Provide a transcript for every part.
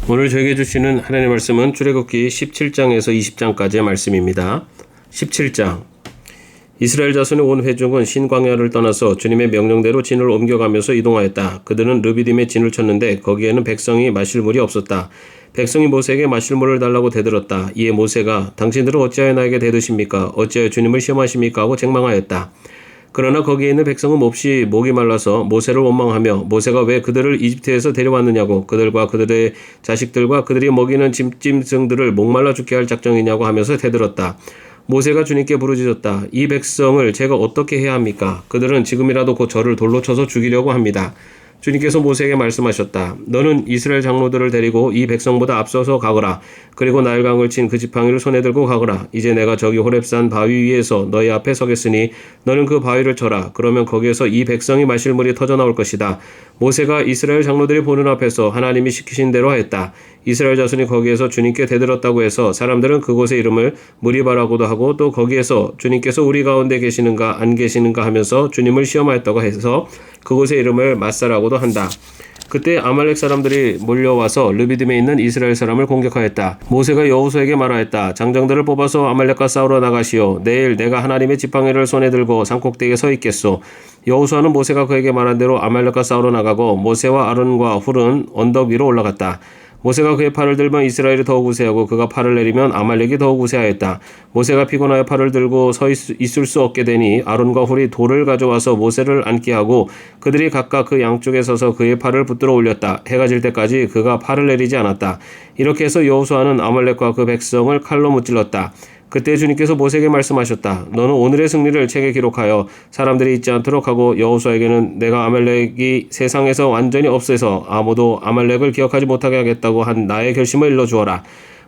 오늘 저에게 주시는 하나님의 말씀은 출애굽기 17장에서 20장까지의 말씀입니다. 17장. 이스라엘 자손의 온 회중은 신광야를 떠나서 주님의 명령대로 진을 옮겨가면서 이동하였다. 그들은 르비딤에 진을 쳤는데 거기에는 백성이 마실 물이 없었다. 백성이 모세에게 마실 물을 달라고 대들었다. 이에 모세가 당신들은 어찌하여 나에게 대드십니까? 어찌하여 주님을 시험하십니까? 하고 책망하였다. 그러나 거기에 있는 백성은 몹시 목이 말라서 모세를 원망하며 모세가 왜 그들을 이집트에서 데려왔느냐고, 그들과 그들의 자식들과 그들이 먹이는 짐승들을 목말라 죽게 할 작정이냐고 하면서 대들었다. 모세가 주님께 부르짖었다. 이 백성을 제가 어떻게 해야 합니까? 그들은 지금이라도 곧 저를 돌로 쳐서 죽이려고 합니다. 주님께서 모세에게 말씀하셨다. 너는 이스라엘 장로들을 데리고 이 백성보다 앞서서 가거라. 그리고 나일강을 친 그 지팡이를 손에 들고 가거라. 이제 내가 저기 호렙산 바위 위에서 너희 앞에 서겠으니 너는 그 바위를 쳐라. 그러면 거기에서 이 백성이 마실 물이 터져 나올 것이다. 모세가 이스라엘 장로들이 보는 앞에서 하나님이 시키신 대로 하였다. 이스라엘 자손이 거기에서 주님께 대들었다고 해서 사람들은 그곳의 이름을 무리바라고도 하고 또 거기에서 주님께서 우리 가운데 계시는가 안 계시는가 하면서 주님을 시험하였다고 해서 그곳의 이름을 마사라고도 한다. 그때 아말렉 사람들이 몰려와서 르비딤에 있는 이스라엘 사람을 공격하였다. 모세가 여호수아에게 말하였다. 장정들을 뽑아서 아말렉과 싸우러 나가시오. 내일 내가 하나님의 지팡이를 손에 들고 산꼭대기에 서 있겠소. 여호수아는 모세가 그에게 말한 대로 아말렉과 싸우러 나가고 모세와 아론과 훌은 언덕 위로 올라갔다. 모세가 그의 팔을 들면 이스라엘이 더욱 우세하고 그가 팔을 내리면 아말렉이 더욱 우세하였다. 모세가 피곤하여 팔을 들고 서 있을 수 없게 되니 아론과 훌이 돌을 가져와서 모세를 앉게 하고 그들이 각각 그 양쪽에 서서 그의 팔을 붙들어 올렸다. 해가 질 때까지 그가 팔을 내리지 않았다. 이렇게 해서 여호수아는 아말렉과 그 백성을 칼로 무찔렀다. 그때 주님께서 모세에게 말씀하셨다. 너는 오늘의 승리를 책에 기록하여 사람들이 잊지 않도록 하고 여호수아에게는 내가 아말렉이 세상에서 완전히 없애서 아무도 아말렉을 기억하지 못하게 하겠다고 한 나의 결심을 일러주어라.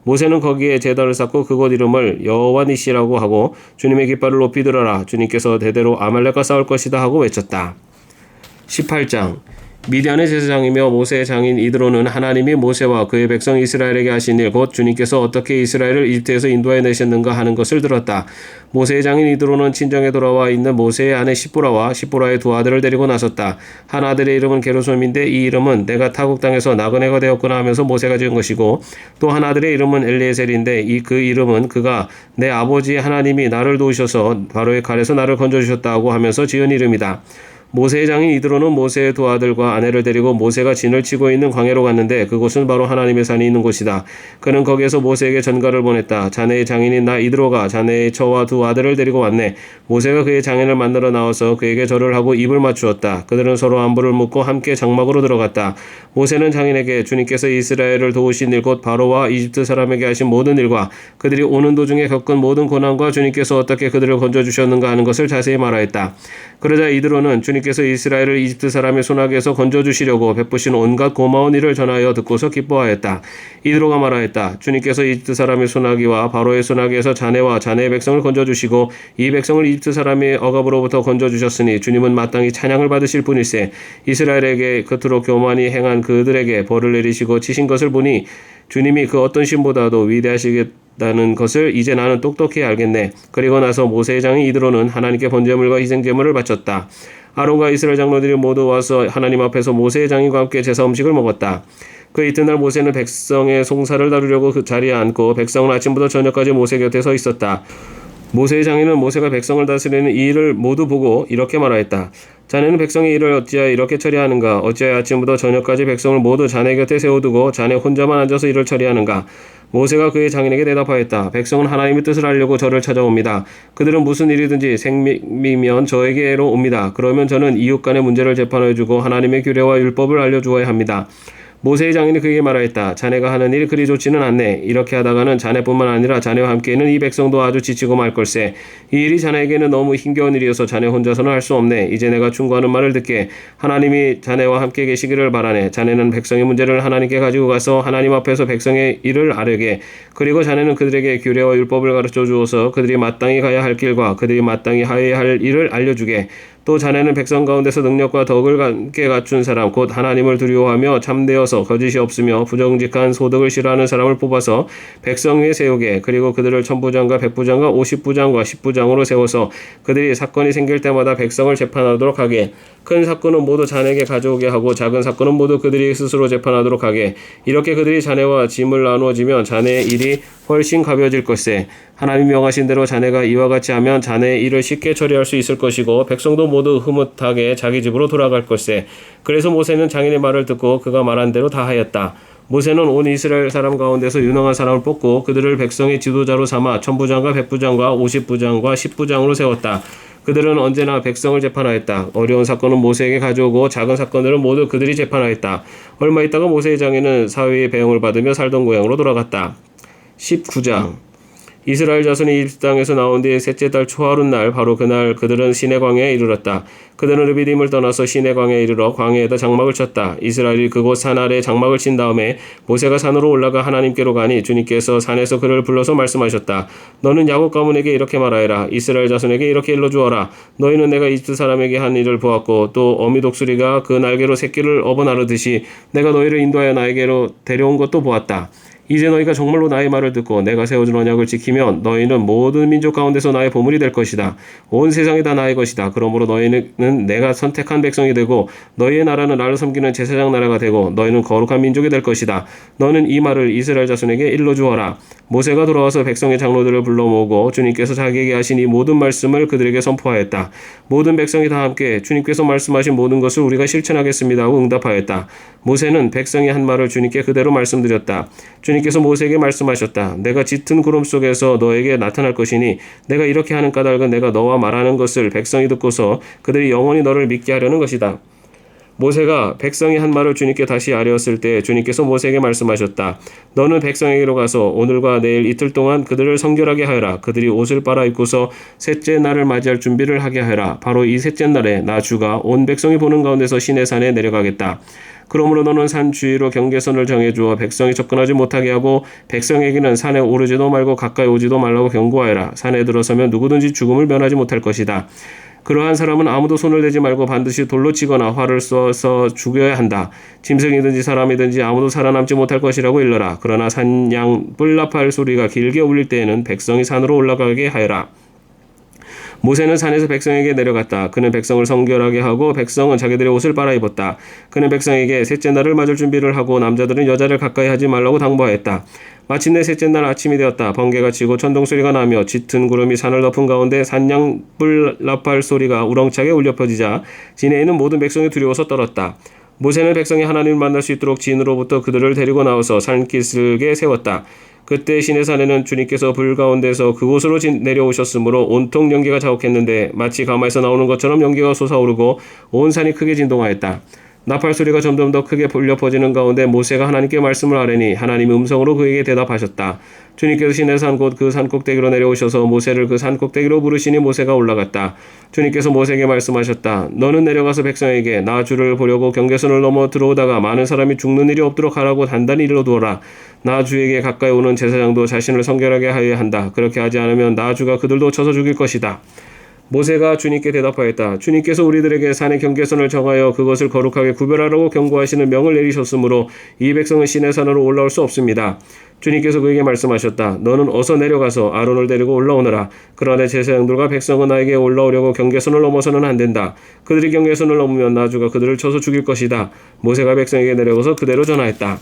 모세는 거기에 제단을 쌓고 그곳 이름을 여호와 니시라고 하고 주님의 깃발을 높이 들어라. 주님께서 대대로 아말렉과 싸울 것이다 하고 외쳤다. 18장. 미디안의 제사장이며 모세의 장인 이드로는 하나님이 모세와 그의 백성 이스라엘에게 하신 일 곧 주님께서 어떻게 이스라엘을 이집트에서 인도해 내셨는가 하는 것을 들었다. 모세의 장인 이드로는 친정에 돌아와 있는 모세의 아내 시보라와 시보라의 두 아들을 데리고 나섰다. 한 아들의 이름은 게르솜인데 이 이름은 내가 타국 땅에서 나그네가 되었구나 하면서 모세가 지은 것이고 또 한 아들의 이름은 엘리에셀인데 그 이름은 그가 내 아버지 하나님이 나를 도우셔서 바로의 칼에서 나를 건져주셨다고 하면서 지은 이름이다. 모세의 장인 이드로는 모세의 두 아들과 아내를 데리고 모세가 진을 치고 있는 광야로 갔는데 그곳은 바로 하나님의 산이 있는 곳이다. 그는 거기에서 모세에게 전가를 보냈다. 자네의 장인인 나 이드로가 자네의 처와 두 아들을 데리고 왔네. 모세가 그의 장인을 만나러 나와서 그에게 절을 하고 입을 맞추었다. 그들은 서로 안부를 묻고 함께 장막으로 들어갔다. 모세는 장인에게 주님께서 이스라엘을 도우신 일 곧 바로와 이집트 사람에게 하신 모든 일과 그들이 오는 도중에 겪은 모든 고난과 주님께서 어떻게 그들을 건져주셨는가 하는 것을 자세히 말하였다. 그러자 이드로는 주님께서 이스라엘을 이집트 사람의 손아귀에서 건져주시려고 베푸신 온갖 고마운 일을 전하여 듣고서 기뻐하였다. 이드로가 말하였다. 주님께서 이집트 사람의 손아귀와 바로의 손아귀에서 자네와 자네의 백성을 건져주시고 이 백성을 이집트 사람의 억압으로부터 건져주셨으니 주님은 마땅히 찬양을 받으실 분일세. 이스라엘에게 그토록 교만히 행한 그들에게 벌을 내리시고 치신 것을 보니 주님이 그 어떤 신보다도 위대하시겠다는 것을 이제 나는 똑똑히 알겠네. 그리고 나서 모세의 장인 이드로는 하나님께 번제물과 희생제물을 바쳤다. 아론과 이스라엘 장로들이 모두 와서 하나님 앞에서 모세의 장인과 함께 제사 음식을 먹었다. 그 이튿날 모세는 백성의 송사를 다루려고 그 자리에 앉고 백성은 아침부터 저녁까지 모세 곁에 서 있었다. 모세의 장인은 모세가 백성을 다스리는 이 일을 모두 보고 이렇게 말하였다. 자네는 백성의 일을 어찌하여 이렇게 처리하는가? 어찌하여 아침부터 저녁까지 백성을 모두 자네 곁에 세워두고 자네 혼자만 앉아서 일을 처리하는가? 모세가 그의 장인에게 대답하였다. 백성은 하나님의 뜻을 알려고 저를 찾아옵니다. 그들은 무슨 일이든지 생명이면 저에게로 옵니다. 그러면 저는 이웃 간의 문제를 재판해주고 하나님의 규례와 율법을 알려주어야 합니다. 모세의 장인이 그에게 말하였다. 자네가 하는 일이 그리 좋지는 않네. 이렇게 하다가는 자네뿐만 아니라 자네와 함께 있는 이 백성도 아주 지치고 말 걸세. 이 일이 자네에게는 너무 힘겨운 일이어서 자네 혼자서는 할 수 없네. 이제 내가 충고하는 말을 듣게. 하나님이 자네와 함께 계시기를 바라네. 자네는 백성의 문제를 하나님께 가지고 가서 하나님 앞에서 백성의 일을 아뢰게. 그리고 자네는 그들에게 규례와 율법을 가르쳐 주어서 그들이 마땅히 가야 할 길과 그들이 마땅히 하여야 할 일을 알려주게. 또 자네는 백성 가운데서 능력과 덕을 함께 갖춘 사람 곧 하나님을 두려워하며 참되어서 거짓이 없으며 부정직한 소득을 싫어하는 사람을 뽑아서 백성 위에 세우게. 그리고 그들을 천부장과 백부장과 50부장과 10부장으로 세워서 그들이 사건이 생길 때마다 백성을 재판하도록 하게. 큰 사건은 모두 자네에게 가져오게 하고 작은 사건은 모두 그들이 스스로 재판하도록 하게. 이렇게 그들이 자네와 짐을 나누어지면 자네의 일이 훨씬 가벼워질 것세. 하나님 명하신 대로 자네가 이와 같이 하면 자네의 일을 쉽게 처리할 수 있을 것이고 백성도 모두 흐뭇하게 자기 집으로 돌아갈 것세. 그래서 모세는 장인의 말을 듣고 그가 말한 대로 다 하였다. 모세는 온 이스라엘 사람 가운데서 유능한 사람을 뽑고 그들을 백성의 지도자로 삼아 천부장과 백부장과 50부장과 10부장으로 세웠다. 그들은 언제나 백성을 재판하였다. 어려운 사건은 모세에게 가져오고 작은 사건들은 모두 그들이 재판하였다. 얼마 있다가 모세의 장인은 사위의 배용을 받으며 살던 고향으로 돌아갔다. 19장. 이스라엘 자손이 이집트 땅에서 나온 뒤 셋째 달 초하룻 날 바로 그날 그들은 시내 광야에 이르렀다. 그들은 르비딤을 떠나서 시내 광야에 이르러 광야에다 장막을 쳤다. 이스라엘이 그곳 산 아래 장막을 친 다음에 모세가 산으로 올라가 하나님께로 가니 주님께서 산에서 그를 불러서 말씀하셨다. 너는 야곱 가문에게 이렇게 말하여라. 이스라엘 자손에게 이렇게 일러주어라. 너희는 내가 이집트 사람에게 한 일을 보았고 또 어미 독수리가 그 날개로 새끼를 업어 나르듯이 내가 너희를 인도하여 나에게로 데려온 것도 보았다. 이제 너희가 정말로 나의 말을 듣고 내가 세워준 언약을 지키면 너희는 모든 민족 가운데서 나의 보물이 될 것이다. 온 세상이 다 나의 것이다. 그러므로 너희는 내가 선택한 백성이 되고 너희의 나라는 나를 섬기는 제사장 나라가 되고 너희는 거룩한 민족이 될 것이다. 너는 이 말을 이스라엘 자손에게 일러주어라. 모세가 돌아와서 백성의 장로들을 불러 모으고 주님께서 자기에게 하신 이 모든 말씀을 그들에게 선포하였다. 모든 백성이 다 함께 주님께서 말씀하신 모든 것을 우리가 실천하겠습니다 하고 응답하였다. 모세는 백성이 한 말을 주님께 그대로 말씀드렸다. 주님께서 모세에게 말씀하셨다. 내가 짙은 구름 속에서 너에게 나타날 것이니 내가 이렇게 하는 까닭은 내가 너와 말하는 것을 백성이 듣고서 그들이 영원히 너를 믿게 하려는 것이다. 모세가 백성이 한 말을 주님께 다시 아뢰었을 때 주님께서 모세에게 말씀하셨다. 너는 백성에게로 가서 오늘과 내일 이틀 동안 그들을 성결하게 하여라. 그들이 옷을 빨아 입고서 셋째 날을 맞이할 준비를 하게 하여라. 바로 이 셋째 날에 나 주가 온 백성이 보는 가운데서 시내산에 내려가겠다. 그러므로 너는 산 주위로 경계선을 정해주어 백성이 접근하지 못하게 하고 백성에게는 산에 오르지도 말고 가까이 오지도 말라고 경고하여라. 산에 들어서면 누구든지 죽음을 면하지 못할 것이다. 그러한 사람은 아무도 손을 대지 말고 반드시 돌로 치거나 활을 쏘아서 죽여야 한다. 짐승이든지 사람이든지 아무도 살아남지 못할 것이라고 일러라. 그러나 산양 뿔나팔 소리가 길게 울릴 때에는 백성이 산으로 올라가게 하여라. 모세는 산에서 백성에게 내려갔다. 그는 백성을 성결하게 하고 백성은 자기들의 옷을 빨아입었다. 그는 백성에게 셋째 날을 맞을 준비를 하고 남자들은 여자를 가까이 하지 말라고 당부하였다. 마침내 셋째 날 아침이 되었다. 번개가 치고 천둥소리가 나며 짙은 구름이 산을 덮은 가운데 산양불 나팔 소리가 우렁차게 울려 퍼지자 진에 있는 모든 백성이 두려워서 떨었다. 모세는 백성이 하나님을 만날 수 있도록 진으로부터 그들을 데리고 나와서 산기슭에 세웠다. 그때 시내산에는 주님께서 불 가운데서 그곳으로 내려오셨으므로 온통 연기가 자욱했는데 마치 가마에서 나오는 것처럼 연기가 솟아오르고 온 산이 크게 진동하였다. 나팔 소리가 점점 더 크게 울려 퍼지는 가운데 모세가 하나님께 말씀을 아뢰니 하나님이 음성으로 그에게 대답하셨다. 주님께서 시내산 곧 그 산 꼭대기로 내려오셔서 모세를 그 산 꼭대기로 부르시니 모세가 올라갔다. 주님께서 모세에게 말씀하셨다. 너는 내려가서 백성에게 나 주를 보려고 경계선을 넘어 들어오다가 많은 사람이 죽는 일이 없도록 하라고 단단히 일러두어라. 나 주에게 가까이 오는 제사장도 자신을 성결하게 하여야 한다. 그렇게 하지 않으면 나 주가 그들도 쳐서 죽일 것이다. 모세가 주님께 대답하였다. 주님께서 우리들에게 산의 경계선을 정하여 그것을 거룩하게 구별하라고 경고하시는 명을 내리셨으므로 이 백성은 시내산으로 올라올 수 없습니다. 주님께서 그에게 말씀하셨다. 너는 어서 내려가서 아론을 데리고 올라오너라. 그러나 제사장들과 백성은 나에게 올라오려고 경계선을 넘어서는 안 된다. 그들이 경계선을 넘으면 나 주가 그들을 쳐서 죽일 것이다. 모세가 백성에게 내려가서 그대로 전하였다.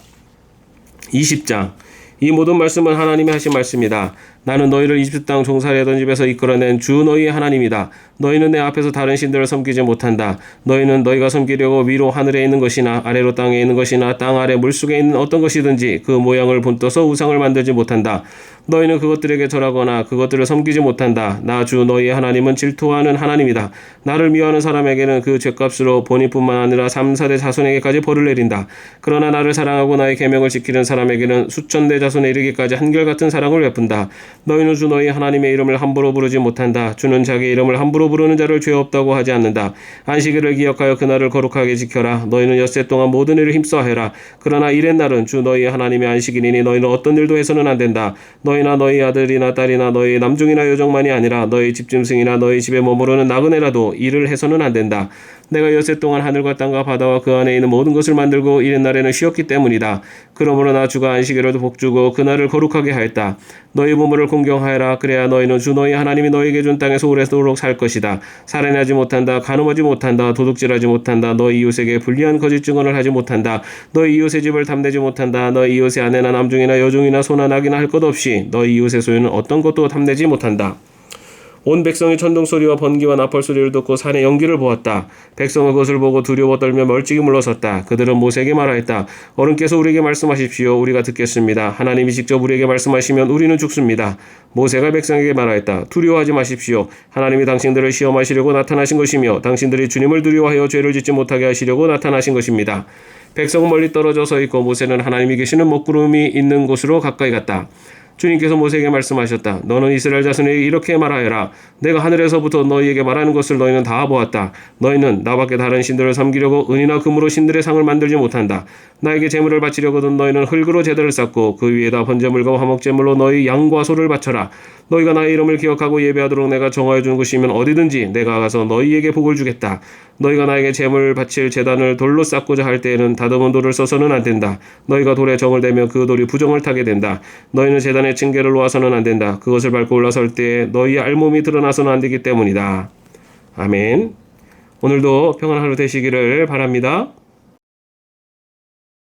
20장. 이 모든 말씀은 하나님이 하신 말씀이다. 나는 너희를 이집트 땅 종살이하던 집에서 이끌어낸 주 너희의 하나님이다. 너희는 내 앞에서 다른 신들을 섬기지 못한다. 너희는 너희가 섬기려고 위로 하늘에 있는 것이나 아래로 땅에 있는 것이나 땅 아래 물속에 있는 어떤 것이든지 그 모양을 본떠서 우상을 만들지 못한다. 너희는 그것들에게 절하거나 그것들을 섬기지 못한다. 나 주 너희의 하나님은 질투하는 하나님이다. 나를 미워하는 사람에게는 그 죄값으로 본인뿐만 아니라 3, 4대 자손에게까지 벌을 내린다. 그러나 나를 사랑하고 나의 계명을 지키는 사람에게는 수천 대 자손에 이르기까지 한결같은 사랑을 베푼다. 너희는 주 너희 하나님의 이름을 함부로 부르지 못한다. 주는 자기 이름을 함부로 부르는 자를 죄 없다고 하지 않는다. 안식일을 기억하여 그날을 거룩하게 지켜라. 너희는 엿새 동안 모든 일을 힘써 해라. 그러나 일의 날은 주 너희 하나님의 안식일이니 너희는 어떤 일도 해서는 안 된다. 너희나 너희 아들이나 딸이나 너희 남종이나 여종만이 아니라 너희 집짐승이나 너희 집에 머무르는 나그네라도 일을 해서는 안 된다. 내가 엿새 동안 하늘과 땅과 바다와 그 안에 있는 모든 것을 만들고 이른 날에는 쉬었기 때문이다. 그러므로 나 주가 안식일에도 복주고 그날을 거룩하게 하였다. 너희 부모를 공경하여라. 그래야 너희는 주 너희 하나님이 너희에게 준 땅에서 오래도록 살 것이다. 살인하지 못한다. 간음하지 못한다. 도둑질하지 못한다. 너희 이웃에게 불리한 거짓 증언을 하지 못한다. 너희 이웃의 집을 탐내지 못한다. 너희 이웃의 아내나 남종이나 여종이나 소나 낙이나 할 것 없이 너희 이웃의 소유는 어떤 것도 탐내지 못한다. 온 백성이 천둥소리와 번기와 나팔소리를 듣고 산의 연기를 보았다. 백성은 그것을 보고 두려워 떨며 멀찍이 물러섰다. 그들은 모세에게 말하였다. 어른께서 우리에게 말씀하십시오. 우리가 듣겠습니다. 하나님이 직접 우리에게 말씀하시면 우리는 죽습니다. 모세가 백성에게 말하였다. 두려워하지 마십시오. 하나님이 당신들을 시험하시려고 나타나신 것이며 당신들이 주님을 두려워하여 죄를 짓지 못하게 하시려고 나타나신 것입니다. 백성은 멀리 떨어져 서 있고 모세는 하나님이 계시는 먹구름이 있는 곳으로 가까이 갔다. 주님께서 모세에게 말씀하셨다. 너는 이스라엘 자손에게 이렇게 말하여라. 내가 하늘에서부터 너희에게 말하는 것을 너희는 다 보았다. 너희는 나밖에 다른 신들을 섬기려고 은이나 금으로 신들의 상을 만들지 못한다. 나에게 제물을 바치려거든 너희는 흙으로 제단을 쌓고 그 위에다 번제물과 화목제물로 너희 양과 소를 바쳐라. 너희가 나의 이름을 기억하고 예배하도록 내가 정하여 준 것이면 어디든지 내가 가서 너희에게 복을 주겠다. 너희가 나에게 제물 바칠 제단을 돌로 쌓고자 할 때에는 다듬은 돌을 써서는 안 된다. 너희가 돌에 정을 대면 그 돌이 부정을 타게 된다. 너희는 제단에 층계를 놓아서는 안 된다. 그것을 밟고 올라설 때에 너희의 알몸이 드러나서는 안 되기 때문이다. 아멘. 오늘도 평안한 하루 되시기를 바랍니다.